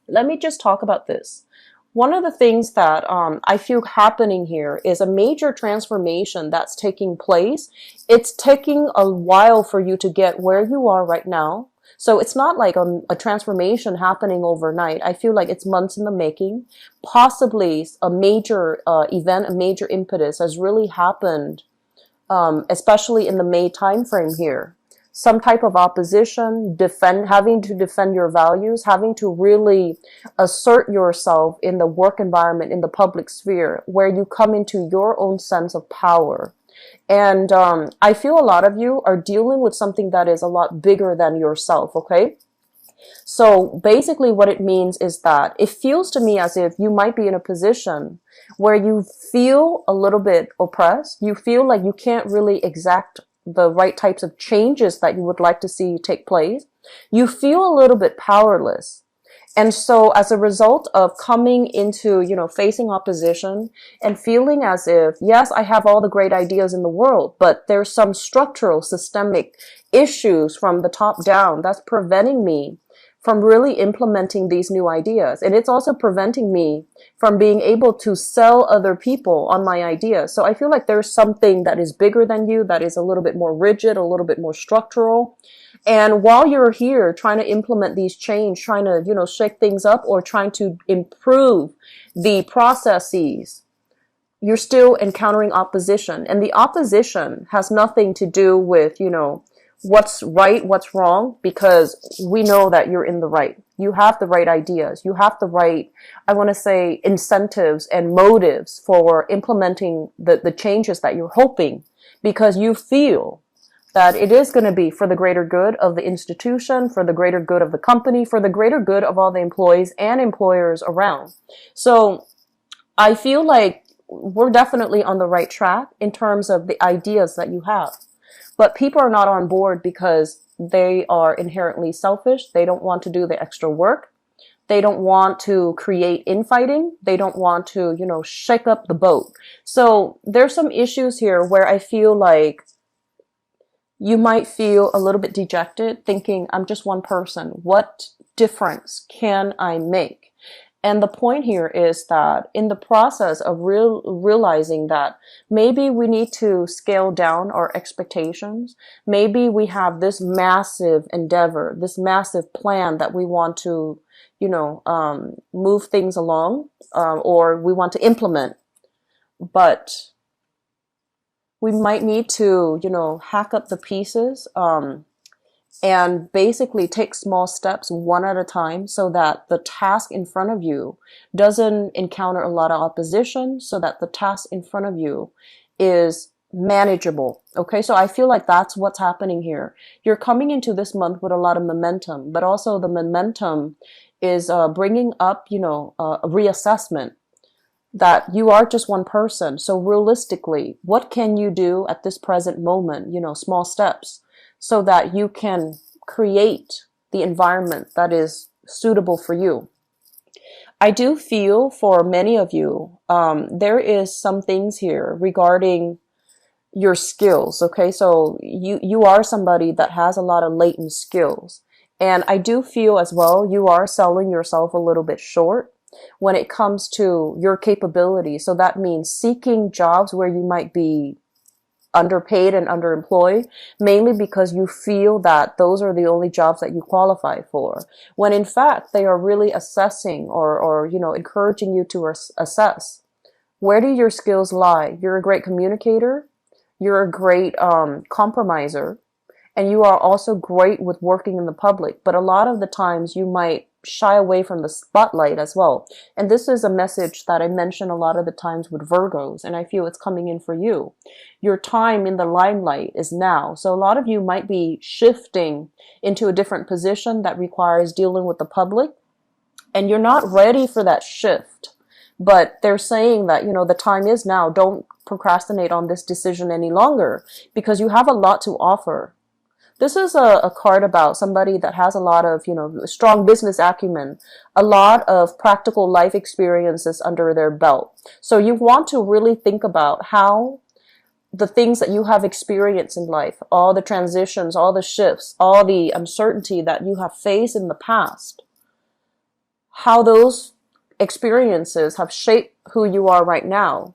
Let me just talk about this. One of the things that I feel happening here is a major transformation that's taking place. It's taking a while for you to get where you are right now. So it's not like a transformation happening overnight. I feel like it's months in the making. Possibly a major event, a major impetus has really happened, especially in the May timeframe here. Some type of opposition, having to defend your values, having to really assert yourself in the work environment, in the public sphere, where you come into your own sense of power. And I feel a lot of you are dealing with something that is a lot bigger than yourself, okay? So basically what it means is that it feels to me as if you might be in a position where you feel a little bit oppressed. You feel like you can't really exact the right types of changes that you would like to see take place. You feel a little bit powerless. And so as a result of coming into, facing opposition and feeling as if, yes, I have all the great ideas in the world, but there's some structural systemic issues from the top down that's preventing me from really implementing these new ideas. And it's also preventing me from being able to sell other people on my ideas. So I feel like there's something that is bigger than you, that is a little bit more rigid, a little bit more structural. And while you're here trying to implement these change, trying to, shake things up or trying to improve the processes, you're still encountering opposition. And the opposition has nothing to do with, what's right, what's wrong, because we know that you're in the right. You have the right ideas. You have the right, I want to say, incentives and motives for implementing the changes that you're hoping, because you feel that it is going to be for the greater good of the institution, for the greater good of the company, for the greater good of all the employees and employers around. So I feel like we're definitely on the right track in terms of the ideas that you have. But people are not on board because they are inherently selfish. They don't want to do the extra work. They don't want to create infighting. They don't want to, shake up the boat. So there's some issues here where I feel like you might feel a little bit dejected, thinking, I'm just one person. What difference can I make? And the point here is that in the process of realizing that maybe we need to scale down our expectations, maybe we have this massive endeavor, this massive plan that we want to, move things along, or we want to implement, but we might need to, hack up the pieces, and basically take small steps one at a time so that the task in front of you doesn't encounter a lot of opposition, so that the task in front of you is manageable. Okay, so I feel like that's what's happening here. You're coming into this month with a lot of momentum, but also the momentum is bringing up, a reassessment that you are just one person. So realistically, what can you do at this present moment? Small steps, so that you can create the environment that is suitable for you. I do feel for many of you, there is some things here regarding your skills. Okay, so you are somebody that has a lot of latent skills. And I do feel as well, you are selling yourself a little bit short when it comes to your capability. So that means seeking jobs where you might be underpaid and underemployed, mainly because you feel that those are the only jobs that you qualify for, when in fact they are really assessing or encouraging you to assess, where do your skills lie? You're a great communicator, you're a great compromiser, and you are also great with working in the public, but a lot of the times you might shy away from the spotlight as well. And this is a message that I mention a lot of the times with Virgos, and I feel it's coming in for you. Your time in the limelight is now. So a lot of you might be shifting into a different position that requires dealing with the public, and you're not ready for that shift. But they're saying that, the time is now. Don't procrastinate on this decision any longer, because you have a lot to offer. This is a card about somebody that has a lot of, strong business acumen, a lot of practical life experiences under their belt. So you want to really think about how the things that you have experienced in life, all the transitions, all the shifts, all the uncertainty that you have faced in the past, how those experiences have shaped who you are right now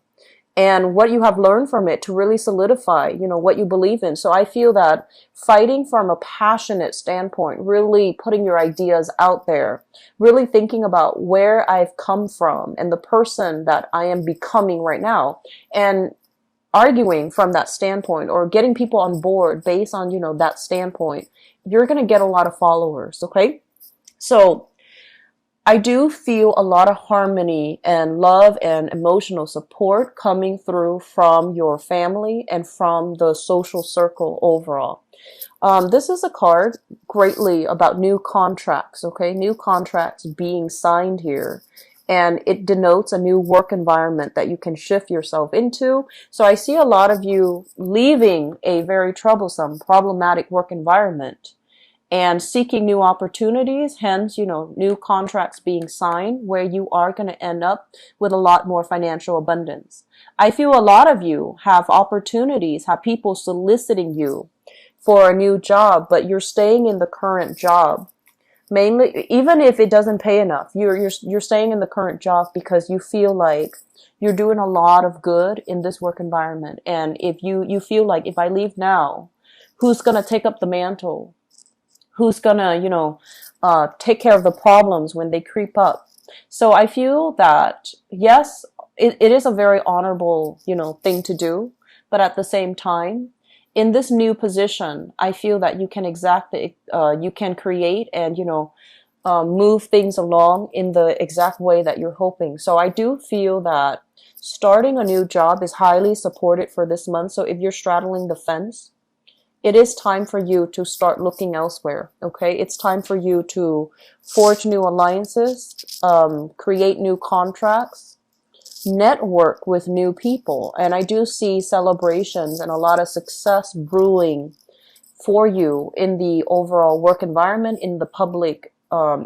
and what you have learned from it to really solidify, what you believe in. So I feel that fighting from a passionate standpoint, really putting your ideas out there, really thinking about where I've come from and the person that I am becoming right now, and arguing from that standpoint or getting people on board based on, that standpoint, you're going to get a lot of followers. Okay. So I do feel a lot of harmony and love and emotional support coming through from your family and from the social circle overall. This is a card greatly about new contracts, okay? New contracts being signed here. And it denotes a new work environment that you can shift yourself into. So I see a lot of you leaving a very troublesome, problematic work environment and seeking new opportunities, hence, new contracts being signed where you are going to end up with a lot more financial abundance. I feel a lot of you have opportunities, have people soliciting you for a new job, but you're staying in the current job. Mainly, even if it doesn't pay enough, you're staying in the current job because you feel like you're doing a lot of good in this work environment. And if you feel like, if I leave now, who's going to take up the mantle? Who's gonna, take care of the problems when they creep up? So I feel that, yes, it is a very honorable, thing to do. But at the same time, in this new position, I feel that you can you can create and, move things along in the exact way that you're hoping. So I do feel that starting a new job is highly supported for this month. So if you're straddling the fence, it is time for you to start looking elsewhere, okay? It's time for you to forge new alliances, create new contracts, network with new people. And I do see celebrations and a lot of success brewing for you in the overall work environment, in the public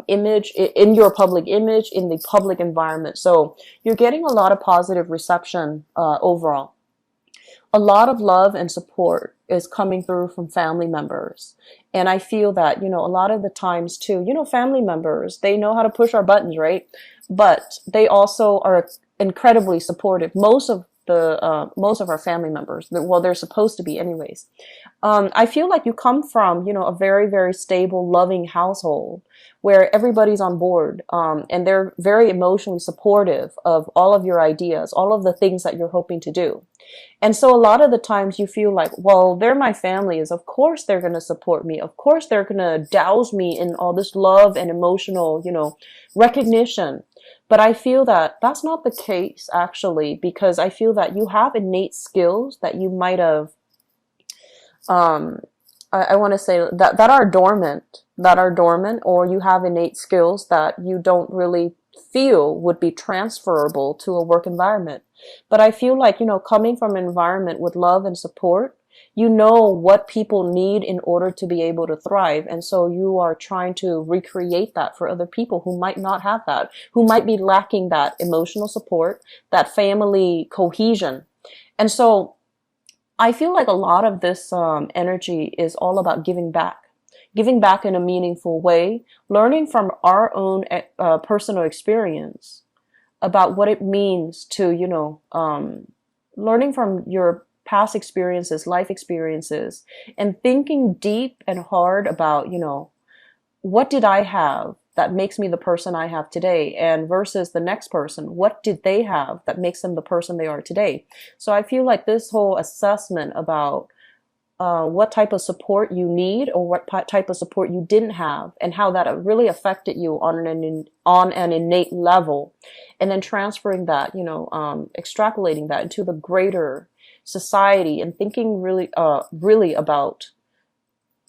image, in your public image, in the public environment. So you're getting a lot of positive reception overall. A lot of love and support is coming through from family members. And I feel that, a lot of the times too, family members, they know how to push our buttons, right? But they also are incredibly supportive. Most of our family members, well, they're supposed to be anyways. I feel like you come from, a very, very stable, loving household where everybody's on board, and they're very emotionally supportive of all of your ideas, all of the things that you're hoping to do. And so a lot of the times you feel like, well, they're my family, is of course they're going to support me. Of course they're going to douse me in all this love and emotional, recognition. But I feel that that's not the case, actually, because I feel that you have innate skills that you might have, I want to say that are dormant, or you have innate skills that you don't really feel would be transferable to a work environment. But I feel like, coming from an environment with love and support, you know what people need in order to be able to thrive. And so you are trying to recreate that for other people who might not have that, who might be lacking that emotional support, that family cohesion. And so I feel like a lot of this energy is all about giving back in a meaningful way, learning from our own personal experience about what it means to, learning from your past experiences, life experiences, and thinking deep and hard about, what did I have that makes me the person I have today, and versus the next person, what did they have that makes them the person they are today? So I feel like this whole assessment about what type of support you need or what type of support you didn't have and how that really affected you on an innate level, and then transferring that, extrapolating that into the greater society and thinking really about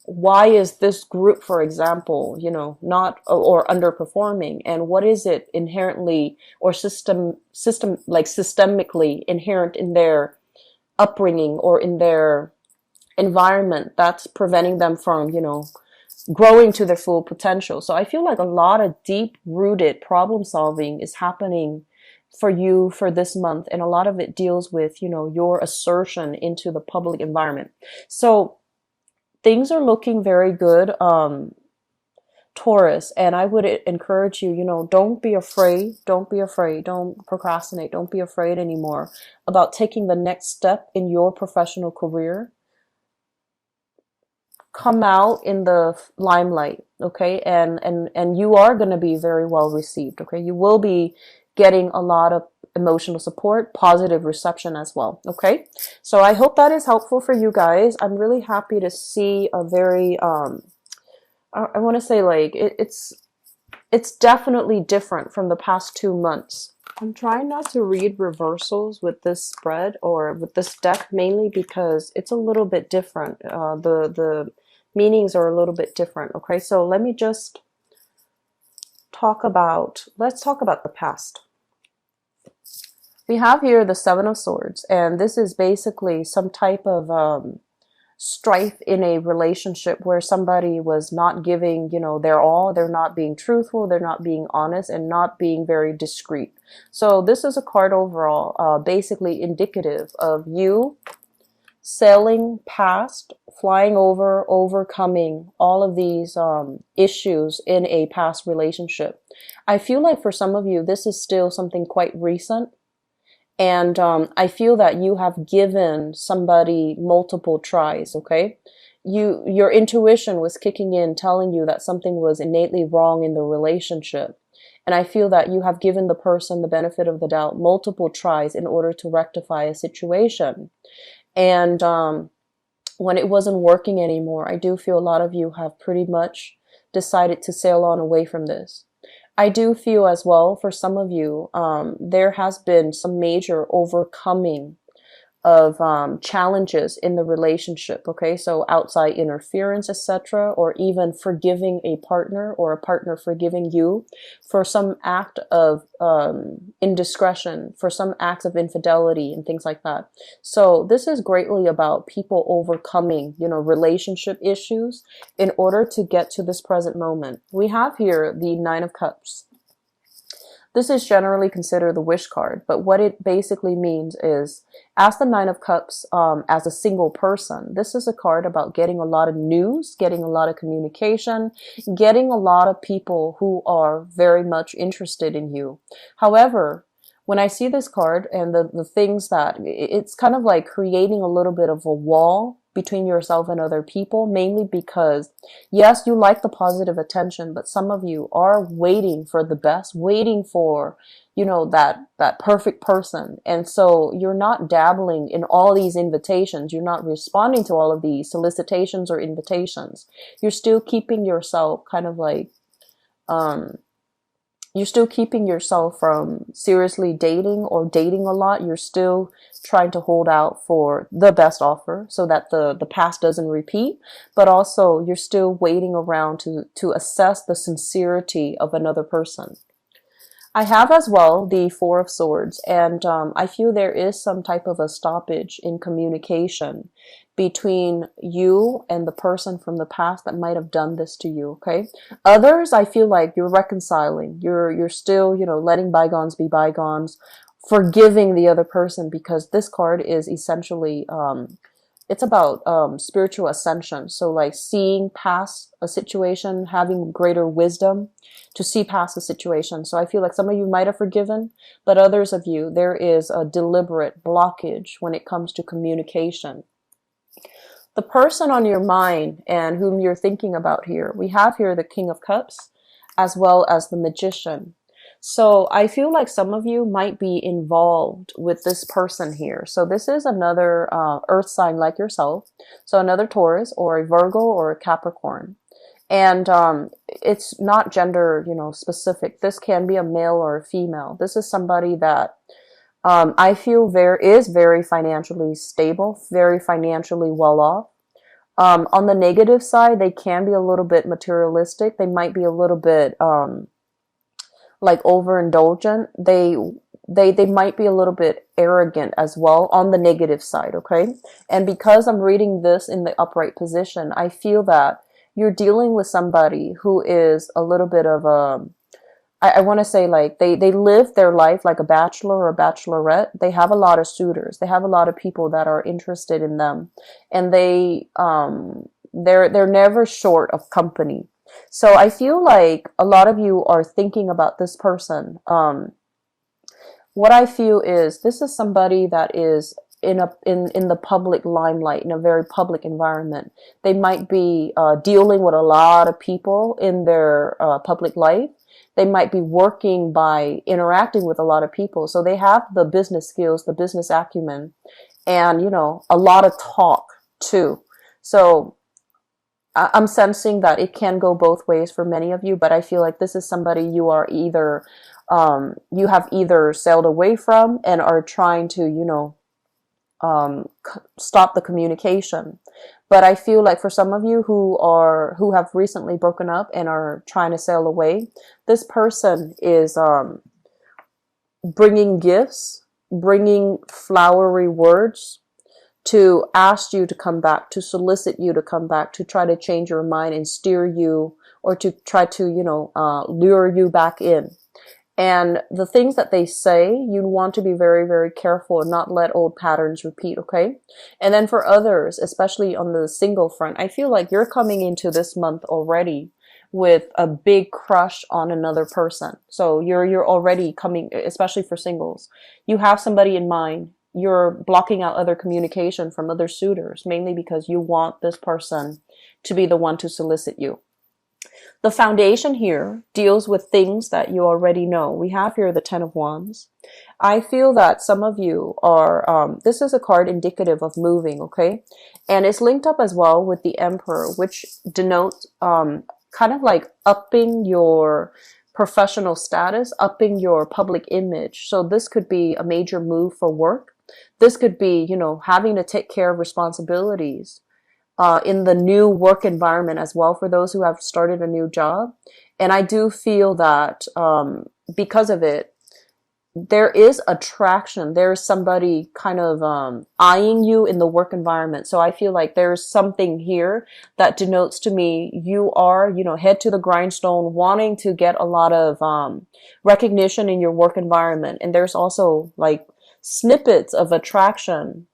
why is this group, for example, not or underperforming, and what is it inherently or systemically inherent in their upbringing or in their environment that's preventing them from, growing to their full potential. So I feel like a lot of deep rooted problem solving is happening for you for this month. And a lot of it deals with, your assertion into the public environment. So things are looking very good. Taurus, and I would encourage you, don't be afraid. Don't be afraid. Don't procrastinate. Don't be afraid anymore about taking the next step in your professional career. Come out in the limelight, okay? And you are going to be very well received, okay? You will be getting a lot of emotional support, positive reception as well, okay? So I hope that is helpful for you guys. I'm really happy to see a very I want to say like it's definitely different from the past 2 months. I'm trying not to read reversals with this spread or with this deck, mainly because it's a little bit different. The meanings are a little bit different. Okay, so let me just let's talk about the past. We have here the Seven of Swords, and this is basically some type of strife in a relationship where somebody was not giving, their all. They're not being truthful, they're not being honest, and not being very discreet. So this is a card overall, basically indicative of you sailing past, flying over, overcoming all of these issues in a past relationship. I feel like for some of you, this is still something quite recent. And I feel that you have given somebody multiple tries, okay? Your intuition was kicking in, telling you that something was innately wrong in the relationship. And I feel that you have given the person the benefit of the doubt multiple tries in order to rectify a situation. And when it wasn't working anymore, I do feel a lot of you have pretty much decided to sail on away from this. I do feel as well, for some of you, there has been some major overcoming of challenges in the relationship, okay? So outside interference, etc., or even forgiving a partner or a partner forgiving you for some act of indiscretion, for some acts of infidelity and things like that. So this is greatly about people overcoming, relationship issues in order to get to this present moment. We have here the Nine of Cups. This is generally considered the wish card, but what it basically means is, as the Nine of Cups, as a single person, this is a card about getting a lot of news, getting a lot of communication, getting a lot of people who are very much interested in you. However, when I see this card and the things that, it's kind of like creating a little bit of a wall between yourself and other people, mainly because, yes, you like the positive attention, but some of you are waiting for the best, waiting for, that perfect person. And so you're not dabbling in all these invitations. You're not responding to all of these solicitations or invitations. You're still keeping yourself kind of like, you're still keeping yourself from seriously dating or dating a lot. You're still trying to hold out for the best offer so that the past doesn't repeat. But also you're still waiting around to assess the sincerity of another person. I have as well the Four of Swords, and I feel there is some type of a stoppage in communication between you and the person from the past that might have done this to you, okay? Others, I feel like you're reconciling. You're still, letting bygones be bygones, forgiving the other person, because this card is essentially, it's about spiritual ascension. So like seeing past a situation, having greater wisdom to see past the situation. So I feel like some of you might have forgiven, but others of you, there is a deliberate blockage when it comes to communication. The person on your mind and whom you're thinking about here, we have here the King of Cups as well as the Magician. So I feel like some of you might be involved with this person here. So this is another earth sign like yourself. So another Taurus or a Virgo or a Capricorn. And it's not gender, specific. This can be a male or a female. This is somebody that I feel is very financially stable, very financially well off. On the negative side, they can be a little bit materialistic. They might be a little bit like overindulgent. They might be a little bit arrogant as well on the negative side, okay? And because I'm reading this in the upright position, I feel that you're dealing with somebody who is a little bit of I want to say like they live their life like a bachelor or a bachelorette. They have a lot of suitors. They have a lot of people that are interested in them, and they're never short of company. So I feel like a lot of you are thinking about this person. What I feel is this is somebody that is in the public limelight, in a very public environment. They might be dealing with a lot of people in their public life. They might be working by interacting with a lot of people. So they have the business skills, the business acumen, and a lot of talk too. So I'm sensing that it can go both ways for many of you, but I feel like this is somebody you are either you have either sailed away from and are trying to stop the communication. But I feel like for some of you who have recently broken up and are trying to sail away, this person is bringing gifts, bringing flowery words to ask you to come back, to solicit you to come back, to try to change your mind and steer you, or to try to, lure you back in. And the things that they say, you want to be very, very careful and not let old patterns repeat, okay? And then for others, especially on the single front, I feel like you're coming into this month already with a big crush on another person. So you're already coming, especially for singles. You have somebody in mind. You're blocking out other communication from other suitors, mainly because you want this person to be the one to solicit you. The foundation here deals with things that you already know. We have here the Ten of Wands. I feel that some of you are, this is a card indicative of moving, okay? And it's linked up as well with the Emperor, which denotes kind of like upping your professional status, upping your public image. So this could be a major move for work. This could be, having to take care of responsibilities in the new work environment as well for those who have started a new job. And I do feel that because of it, there is attraction. There's somebody kind of eyeing you in the work environment. So I feel like there's something here that denotes to me you are, head to the grindstone, wanting to get a lot of recognition in your work environment. And there's also like snippets of attraction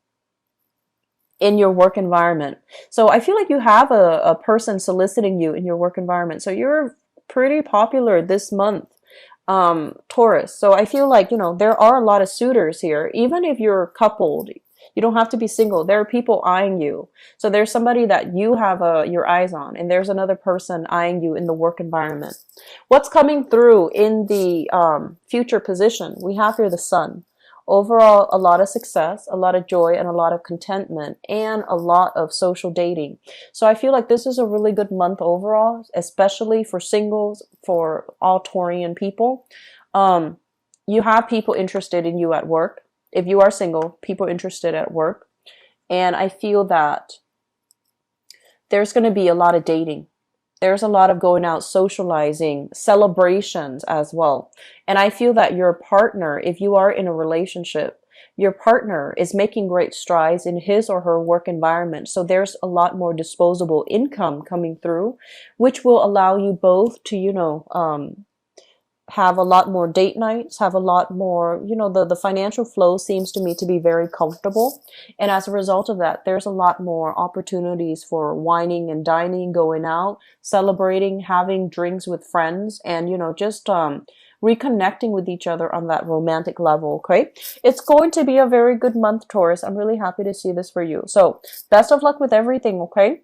in your work environment. So I feel like you have a person soliciting you in your work environment. So you're pretty popular this month, Taurus. So I feel like, there are a lot of suitors here. Even if you're coupled, you don't have to be single. There are people eyeing you. So there's somebody that you have your eyes on, and there's another person eyeing you in the work environment. What's coming through in the future position? We have here the Sun. Overall, a lot of success, a lot of joy, and a lot of contentment, and a lot of social dating. So I feel like this is a really good month overall, especially for singles, for all Taurian people. You have people interested in you at work. If you are single, people interested at work. And I feel that there's going to be a lot of dating. There's a lot of going out, socializing, celebrations as well. And I feel that your partner, if you are in a relationship, your partner is making great strides in his or her work environment. So there's a lot more disposable income coming through, which will allow you both to, have a lot more date nights, have a lot more, the financial flow seems to me to be very comfortable. And as a result of that, there's a lot more opportunities for wining and dining, going out, celebrating, having drinks with friends, and, just reconnecting with each other on that romantic level, okay? It's going to be a very good month, Taurus. I'm really happy to see this for you. So best of luck with everything, okay?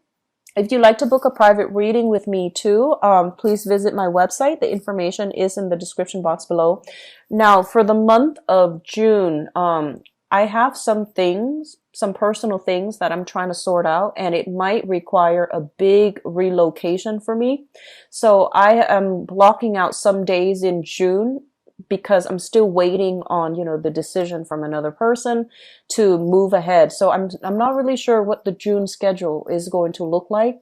If you'd like to book a private reading with me too, please visit my website. The information is in the description box below. Now, for the month of June, I have some personal things that I'm trying to sort out, and it might require a big relocation for me. So I am blocking out some days in June because I'm still waiting on, the decision from another person to move ahead. So I'm not really sure what the June schedule is going to look like.